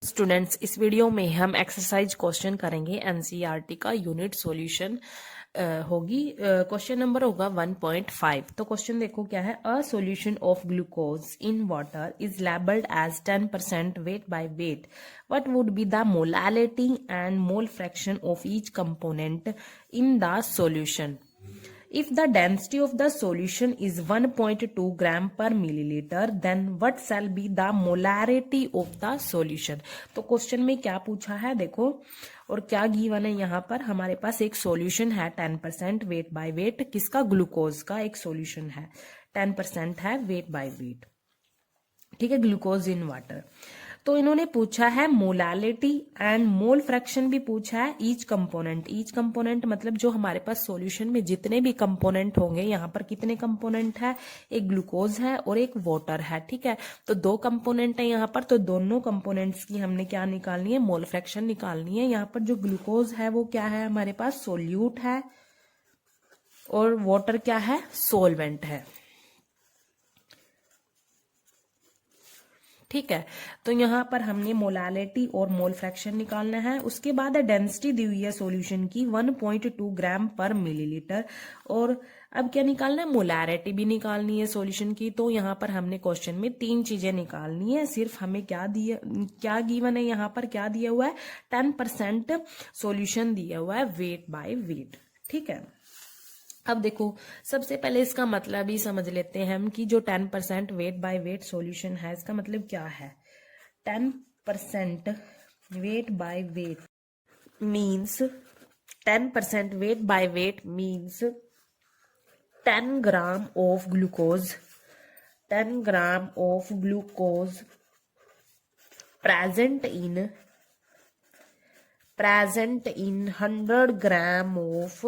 Students, इस video में हम एक्सरसाइज क्वेश्चन करेंगे। एनसीईआरटी का यूनिट सॉल्यूशन होगी। क्वेश्चन नंबर होगा 1.5। तो क्वेश्चन देखो क्या है। A solution of glucose in water is labelled as 10% weight by weight. What would be the molality and mole fraction of each component in the solution? If the density of the solution is 1.2 gram per milliliter, then what shall be the molarity of the solution? तो question में क्या पूछा है देखो, और क्या given है यहाँ पर। हमारे पास एक सॉल्यूशन है 10% वेट बाय वेट। किसका? ग्लूकोज का एक सॉल्यूशन है, 10% है वेट बाय वेट, ठीक है, ग्लूकोज इन वाटर। तो इन्होंने पूछा है मोलालिटी एंड मोल फ्रैक्शन भी पूछा है। ईच कंपोनेंट मतलब जो हमारे पास सॉल्यूशन में जितने भी कंपोनेंट होंगे, यहाँ पर कितने कंपोनेंट है, एक ग्लूकोज है और एक वाटर है, ठीक है। तो दो कंपोनेंट है यहाँ पर, तो दोनों कंपोनेंट्स की हमने क्या निकालनी है, मोल फ्रैक्शन निकालनी है। यहाँ पर जो ग्लूकोज है वो क्या है, हमारे पास सोल्यूट है, और वाटर क्या है, सोलवेंट है, ठीक है। तो यहाँ पर हमने मोलालिटी और मोल फ्रैक्शन निकालना है। उसके बाद डेंसिटी दी हुई है सॉल्यूशन की 1.2 ग्राम पर मिलीलीटर, और अब क्या निकालना है, मोलारिटी भी निकालनी है सॉल्यूशन की। तो यहाँ पर हमने क्वेश्चन में तीन चीजें निकालनी है। सिर्फ हमें क्या गिवन है, यहाँ पर क्या दिया हुआ है, 10% सॉल्यूशन दिया हुआ है वेट बाय वेट, ठीक है। अब देखो, सबसे पहले इसका मतलब ही समझ लेते हैं हम कि जो 10% वेट बाय वेट सॉल्यूशन है, इसका मतलब क्या है। 10% weight by wait means 10% weight by wait means 10 gram of glucose, 10 gram of glucose present in 100 gram of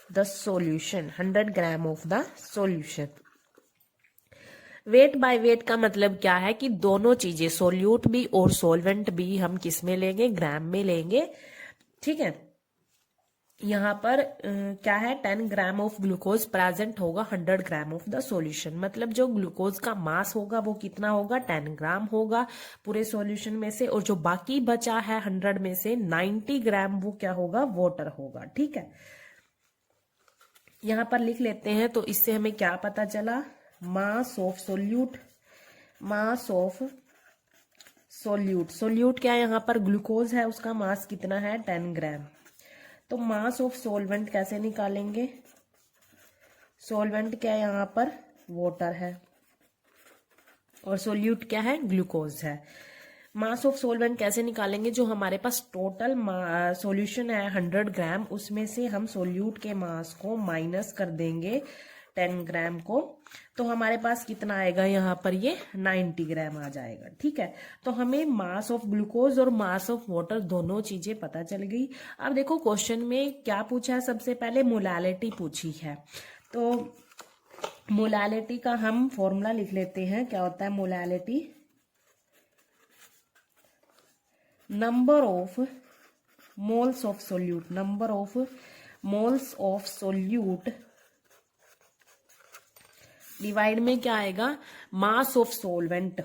the solution, 100 gram of the solution। Wait by wait का मतलब क्या है कि दोनों चीजें, सोल्यूट भी और सोलवेंट भी, हम किस में लेंगे, ग्राम में लेंगे, ठीक है। यहाँ पर क्या है, 10 ग्राम ऑफ ग्लूकोज प्रेजेंट होगा 100 ग्राम ऑफ द सॉल्यूशन। मतलब जो ग्लूकोज का मास होगा वो कितना होगा, 10 ग्राम होगा पूरे सॉल्यूशन में से, और जो बाकी बचा है 100 में से 90 ग्राम वो क्या होगा, वाटर होगा, ठीक है। यहाँ पर लिख लेते हैं। तो इससे हमें क्या पता चला, mass of solute, mass of solute क्या है, यहाँ पर ग्लूकोज है, उसका मास कितना है, 10 ग्राम। तो मास ऑफ सोलवेंट कैसे निकालेंगे, सोलवेंट क्या है, यहाँ पर वाटर है, और सोल्यूट क्या है, ग्लूकोज है। मास ऑफ सोलवेंट कैसे निकालेंगे, जो हमारे पास टोटल सॉल्यूशन है 100 ग्राम, उसमें से हम सोल्यूट के मास को माइनस कर देंगे 10 ग्राम को, तो हमारे पास कितना आएगा, यहाँ पर ये 90 ग्राम आ जाएगा, ठीक है। तो हमें मास ऑफ ग्लूकोज और मास ऑफ वाटर दोनों चीजें पता चल गई। अब देखो क्वेश्चन में क्या पूछा है, सबसे पहले मोलालिटी पूछी है। तो मोलालिटी का हम फॉर्मूला लिख लेते हैं। क्या होता है molality, number of moles of solute, number of moles of solute divide में क्या आएगा, मास of solvent,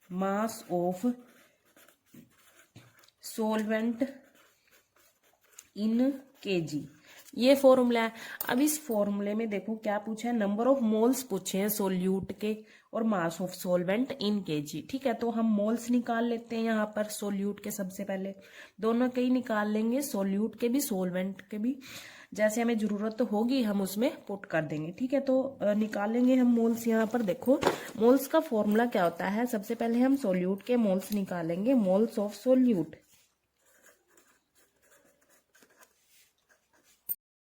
mass of solvent in KG, ये फॉर्मूला है। अब इस फॉर्मूले में देखो क्या पूछा है, नंबर ऑफ मोल्स पूछे हैं सोल्यूट के, और मास ऑफ सोलवेंट इन केजी, ठीक है। तो हम मोल्स निकाल लेते हैं यहाँ पर सोल्यूट के, सबसे पहले दोनों के ही निकाल लेंगे, सोल्यूट के भी सोलवेंट के भी, जैसे हमें जरूरत तो होगी हम उसमें पुट कर देंगे, ठीक है। तो निकालेंगे हम मोल्स। यहाँ पर देखो मोल्स का फॉर्मूला क्या होता है, सबसे पहले हम सोल्यूट के मोल्स निकालेंगे, moles of solute,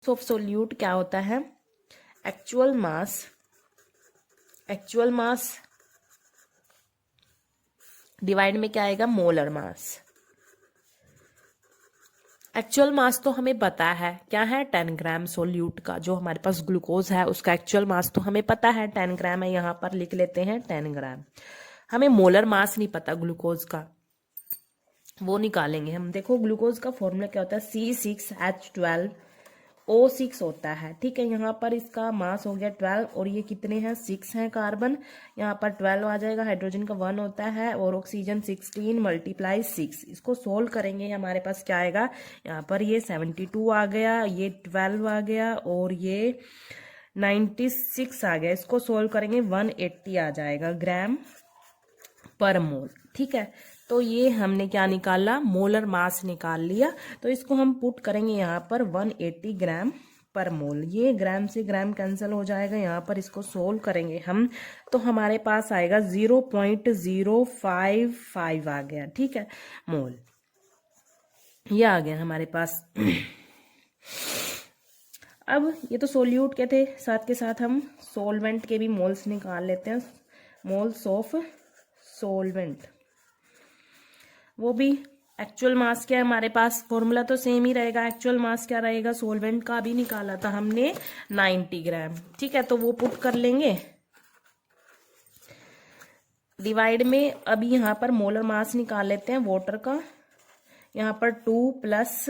of solute क्या होता है, एक्चुअल मास डिवाइड में क्या आएगा, मोलर मास। एक्चुअल मास तो हमें पता है क्या है, 10 ग्राम सोल्यूट का, जो हमारे पास ग्लूकोज है उसका एक्चुअल मास तो हमें पता है 10 ग्राम है, यहाँ पर लिख लेते हैं 10 ग्राम। हमें मोलर मास नहीं पता ग्लूकोज का, वो निकालेंगे हम। देखो ग्लूकोज का फॉर्मूला क्या होता है, C6H12 O6 होता है, ठीक है। यहाँ पर इसका मास हो गया 12 और ये कितने हैं 6 हैं कार्बन, यहाँ पर 12 आ जाएगा, हाइड्रोजन का 1 होता है और ऑक्सीजन 16 मल्टीप्लाई 6। इसको सोल्व करेंगे हमारे पास क्या आएगा, यहाँ पर ये 72 आ गया, ये 12 आ गया और ये 96 आ गया। इसको सोल्व करेंगे 180 आ जाएगा ग्राम पर मोल, ठीक है। तो ये हमने क्या निकाला, मोलर मास निकाल लिया। तो इसको हम पुट करेंगे यहाँ पर 180 ग्राम पर मोल। ये ग्राम से ग्राम कैंसिल हो जाएगा, यहाँ पर इसको सोल्व करेंगे हम तो हमारे पास आएगा 0.055 आ गया, ठीक है, मोल। ये आ गया हमारे पास। अब ये तो सोल्यूट के थे, साथ के साथ हम सोलवेंट के भी मोल्स निकाल लेते हैं। मोल्स ऑफ सोलवेंट, वो भी एक्चुअल मास क्या है हमारे पास, फॉर्मूला तो सेम ही रहेगा। एक्चुअल मास क्या रहेगा, सोलवेंट का भी निकाला था हमने 90 ग्राम, ठीक है। तो वो पुट कर लेंगे डिवाइड में। अभी यहाँ पर मोलर मास निकाल लेते हैं वाटर का। यहाँ पर 2 प्लस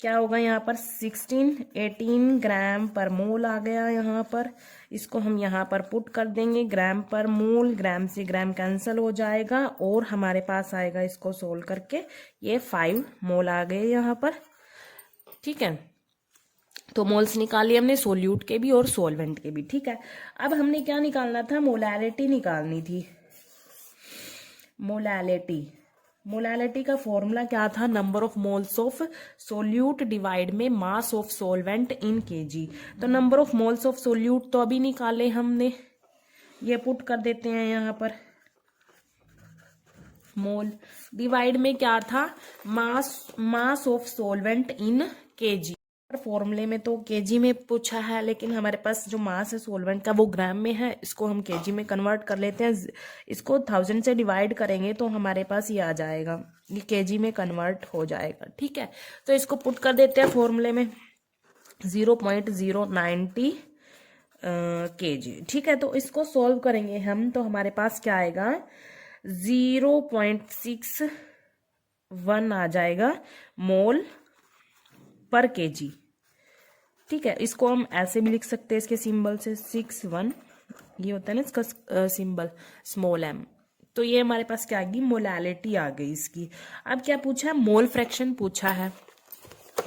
क्या होगा, यहाँ पर 18 ग्राम पर मोल आ गया यहाँ पर। इसको हम यहाँ पर पुट कर देंगे ग्राम पर मोल, ग्राम से ग्राम कैंसिल हो जाएगा और हमारे पास आएगा, इसको सोल्व करके ये 5 मोल आ गए यहाँ पर, ठीक है। तो मोल्स निकाली हमने सोल्यूट के भी और सोलवेंट के भी, ठीक है। अब हमने क्या निकालना था, मोलैलिटी निकालनी थी। मोलैलिटी का फॉर्मूला क्या था, number of moles of solute divide में mass of solvent in K G. तो number of moles of solute तो अभी निकाले हमने, ये पुट कर देते हैं यहाँ पर। मोल डिवाइड में क्या था, मास ऑफ सोलवेंट इन केजी। फॉर्मूले में तो केजी में पूछा है, लेकिन हमारे पास जो मास है सोलवेंट का वो ग्राम में है। इसको हम केजी में कन्वर्ट कर लेते हैं। इसको 1000 से डिवाइड करेंगे तो हमारे पास ये आ जाएगा, ये केजी में कन्वर्ट हो जाएगा, ठीक है। तो इसको पुट कर देते हैं फॉर्मूले में 0.090 केजी, ठीक है। तो इसको सोल्व करेंगे हम तो हमारे पास क्या आएगा, 0.61 आ जाएगा मोल पर केजी, ठीक है। इसको हम ऐसे भी लिख सकते हैं, इसके सिंबल से 61, ये होता है ना इसका सिंबल स्मॉल m। तो ये हमारे पास क्या आ गई, मोलैलिटी आ गई इसकी। अब क्या पूछा है, मोल फ्रैक्शन पूछा है,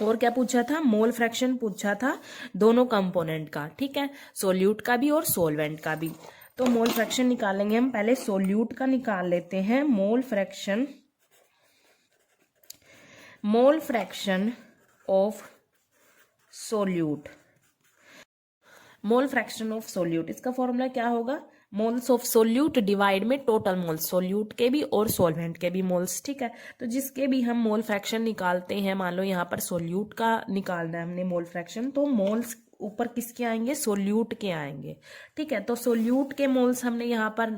और क्या पूछा था, मोल फ्रैक्शन पूछा था दोनों कंपोनेंट का, ठीक है, सोल्यूट का भी और सोलवेंट का भी। तो मोल फ्रैक्शन निकालेंगे हम, पहले सोल्यूट का निकाल लेते हैं। मोल fraction of solute, mole fraction of solute, इसका फॉर्मूला क्या होगा, मोल्स ऑफ सोल्यूट डिवाइड में टोटल मोल्स, सोल्यूट के भी और सोलवेंट के भी मोल्स, ठीक है। तो जिसके भी हम मोल फ्रैक्शन निकालते हैं, मान लो यहाँ पर सोल्यूट का निकालना है हमने मोल फ्रैक्शन, तो मोल्स ऊपर किसके आएंगे, सोल्यूट के आएंगे, ठीक है। तो सोल्यूट के मोल्स हमने यहाँ पर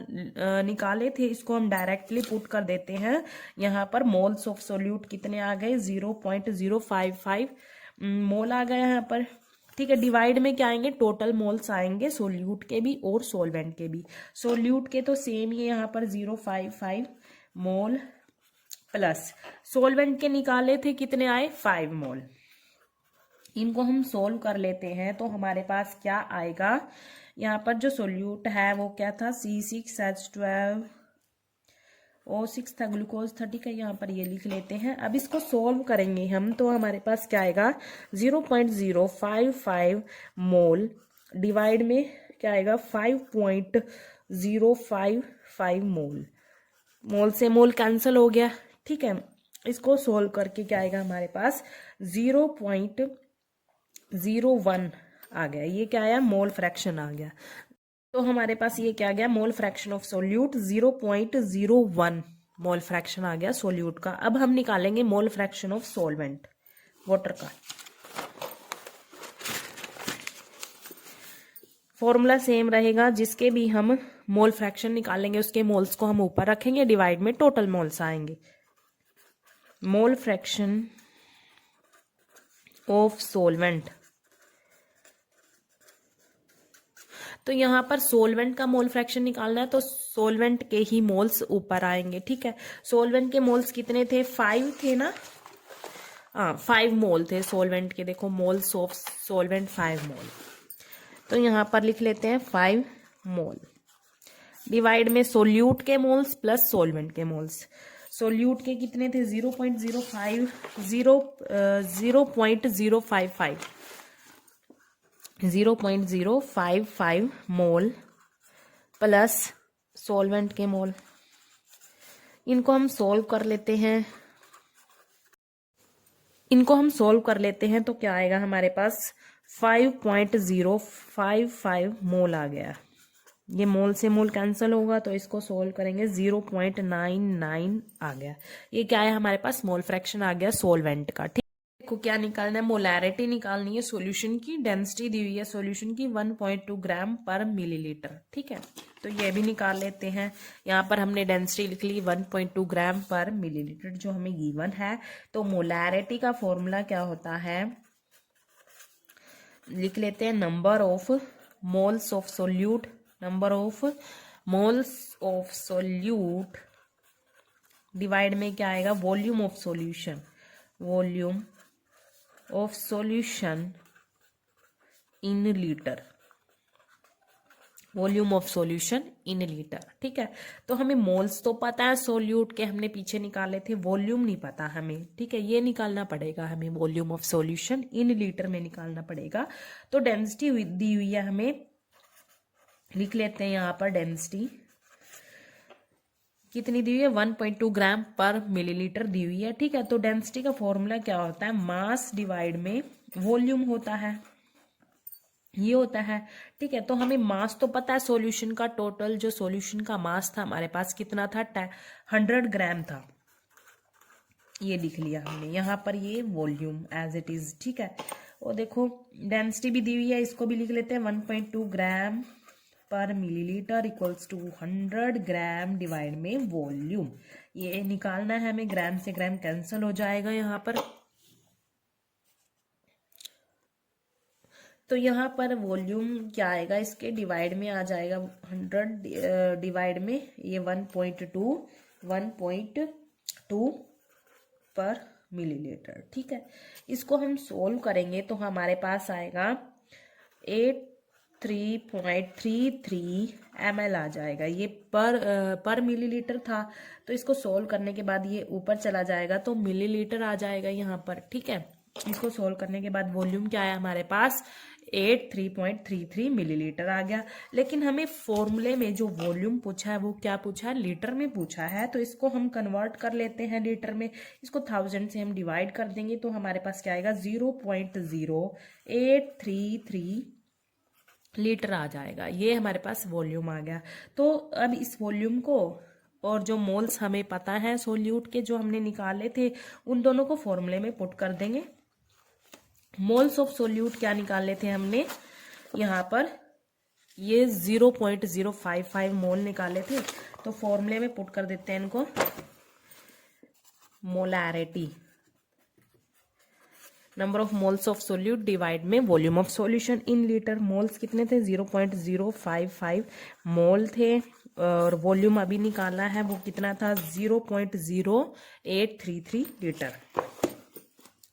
निकाले थे, इसको हम डायरेक्टली पुट कर देते हैं यहाँ पर। मोल्स ऑफ सोल्यूट कितने आ गए, 0.055 मोल आ गया यहाँ पर, ठीक है। डिवाइड में क्या आएंगे, टोटल मोल्स आएंगे सोल्यूट के भी और सोलवेंट के भी। सोल्यूट के तो सेम ही यहाँ पर 0.55 मोल, प्लस सोलवेंट के निकाले थे कितने आए, 5 मोल। इनको हम सोल्व कर लेते हैं तो हमारे पास क्या आएगा, यहाँ पर जो सोल्यूट है वो क्या था, C6H12O6 था, ग्लूकोज 30 का, यहाँ पर ये लिख लेते हैं। अब इसको सोल्व करेंगे हम तो हमारे पास क्या आएगा, 0.055 मोल डिवाइड में क्या आएगा, 5.055 मोल। मोल से मोल कैंसिल हो गया, ठीक है। इसको सोल्व करके क्या आएगा हमारे पास, 0.01 आ गया। ये क्या आया, मोल फ्रैक्शन आ गया। तो हमारे पास ये क्या गया, mole fraction of solute 0.01 mole fraction आ गया सोल्यूट का। अब हम निकालेंगे mole fraction of solvent, water का। फॉर्मूला सेम रहेगा, जिसके भी हम मोल फ्रैक्शन निकालेंगे उसके मोल्स को हम ऊपर रखेंगे, डिवाइड में टोटल मोल्स आएंगे। मोल फ्रैक्शन ऑफ सोलवेंट, तो यहाँ पर सोलवेंट का मोल फ्रैक्शन निकालना है तो सोलवेंट के ही मोल्स ऊपर आएंगे, ठीक है। सोलवेंट के मोल्स कितने थे, 5 थे ना, हाँ 5 मोल थे सोलवेंट के, देखो मोल्स ऑफ सोलवेंट 5 मोल। तो यहाँ पर लिख लेते हैं 5 मोल डिवाइड में सोल्यूट के मोल्स प्लस सोलवेंट के मोल्स। सोल्यूट के कितने थे 0.055 0.055 मोल प्लस सोलवेंट के मोल। इनको हम सोल्व कर लेते हैं, तो क्या आएगा हमारे पास 5.055 मोल आ गया। ये मोल से मोल कैंसिल होगा तो इसको सोल्व करेंगे 0.99 आ गया। ये क्या है हमारे पास मोल फ्रैक्शन आ गया सोलवेंट का। ठीक, देखो क्या निकालना है, मोलैरिटी निकालनी है सॉल्यूशन की। डेंसिटी दी हुई है सॉल्यूशन की 1.2 ग्राम पर मिलीलीटर। ठीक है, तो ये भी निकाल लेते हैं। यहाँ पर हमने डेंसिटी लिख ली 1.2 ग्राम पर मिलीलीटर जो हमें गिवन है। तो मोलैरिटी का फॉर्मूला क्या होता है, लिख लेते हैं number of moles of solute, number of moles of solute divide में क्या आएगा volume of solution, volume of solution in litre, volume of solution in litre. ठीक है, तो हमें मोल्स तो पता है सोल्यूट के, हमने पीछे निकाले थे, वॉल्यूम नहीं पता हमें। ठीक है, ये निकालना पड़ेगा हमें, volume of solution in litre में निकालना पड़ेगा। तो डेंसिटी दी हुई है हमें, लिख लेते हैं यहाँ पर डेंसिटी कितनी दी हुई है 1.2 ग्राम पर मिलीलीटर दी हुई है। ठीक है, तो डेंसिटी का फॉर्मूला क्या होता है, मास डिवाइड में वॉल्यूम होता है, ये होता है। ठीक है, तो हमें मास तो पता है सॉल्यूशन का, टोटल जो सॉल्यूशन का मास था हमारे पास कितना था 100 ग्राम था, ये लिख लिया हमने यहाँ पर, ये वॉल्यूम एज इट इज। ठीक है, और देखो डेंसिटी भी दी हुई है, इसको भी लिख लेते हैं 1.2 gram per millilitre equals to 100 gram divide में वॉल्यूम। ये निकालना है हमें, ग्राम से ग्राम कैंसिल हो जाएगा यहाँ पर। तो यहाँ पर वॉल्यूम क्या आएगा, इसके डिवाइड में आ जाएगा 100 डिवाइड में ये 1.2 पर मिलीलीटर। ठीक है, इसको हम सोल्व करेंगे तो हमारे पास आएगा 83.33 ml आ जाएगा। ये पर मिलीलीटर था, तो इसको सोल्व करने के बाद ये ऊपर चला जाएगा तो मिलीलीटर आ जाएगा यहाँ पर। ठीक है, इसको सोल्व करने के बाद वॉल्यूम क्या आया हमारे पास 83.33 मिलीलीटर आ गया। लेकिन हमें फॉर्मूले में जो वॉल्यूम पूछा है वो क्या पूछा है, लीटर में पूछा है। तो इसको हम कन्वर्ट कर लेते हैं लीटर में, इसको 1000 से हम डिवाइड कर देंगे तो हमारे पास क्या आएगा 0.0833 लीटर आ जाएगा। ये हमारे पास वॉल्यूम आ गया। तो अब इस वॉल्यूम को और जो मोल्स हमें पता है सोल्यूट के जो हमने निकाले थे उन दोनों को फॉर्मूले में पुट कर देंगे। मोल्स ऑफ सोल्यूट क्या निकाले थे हमने, यहाँ पर ये 0.055 मोल निकाले थे। तो फॉर्मूले में पुट कर देते हैं इनको, molarity number of moles of solute divide में volume of solution in litre. Moles कितने थे 0.055 मोल थे, और वॉल्यूम अभी निकाला है वो कितना था 0.0833 लीटर,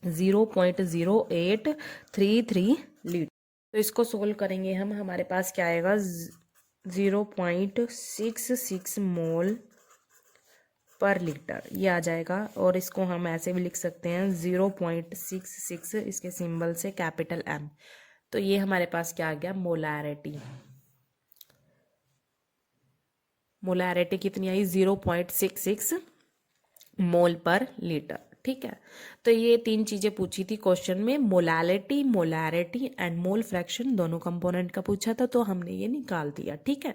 0.0833 लीटर। तो इसको सोल्व करेंगे हम, हमारे पास क्या आएगा 0.66 मोल पर लीटर ये आ जाएगा। और इसको हम ऐसे भी लिख सकते हैं 0.66 इसके सिंबल से कैपिटल M। तो ये हमारे पास क्या आ गया मोलैरिटी। मोलैरिटी कितनी आई 0.66 मोल पर लीटर। ठीक है, तो ये 3 चीजें पूछी थी क्वेश्चन में, मोलैरिटी एंड मोल फ्रैक्शन दोनों कंपोनेंट का पूछा था, तो हमने ये निकाल दिया। ठीक है।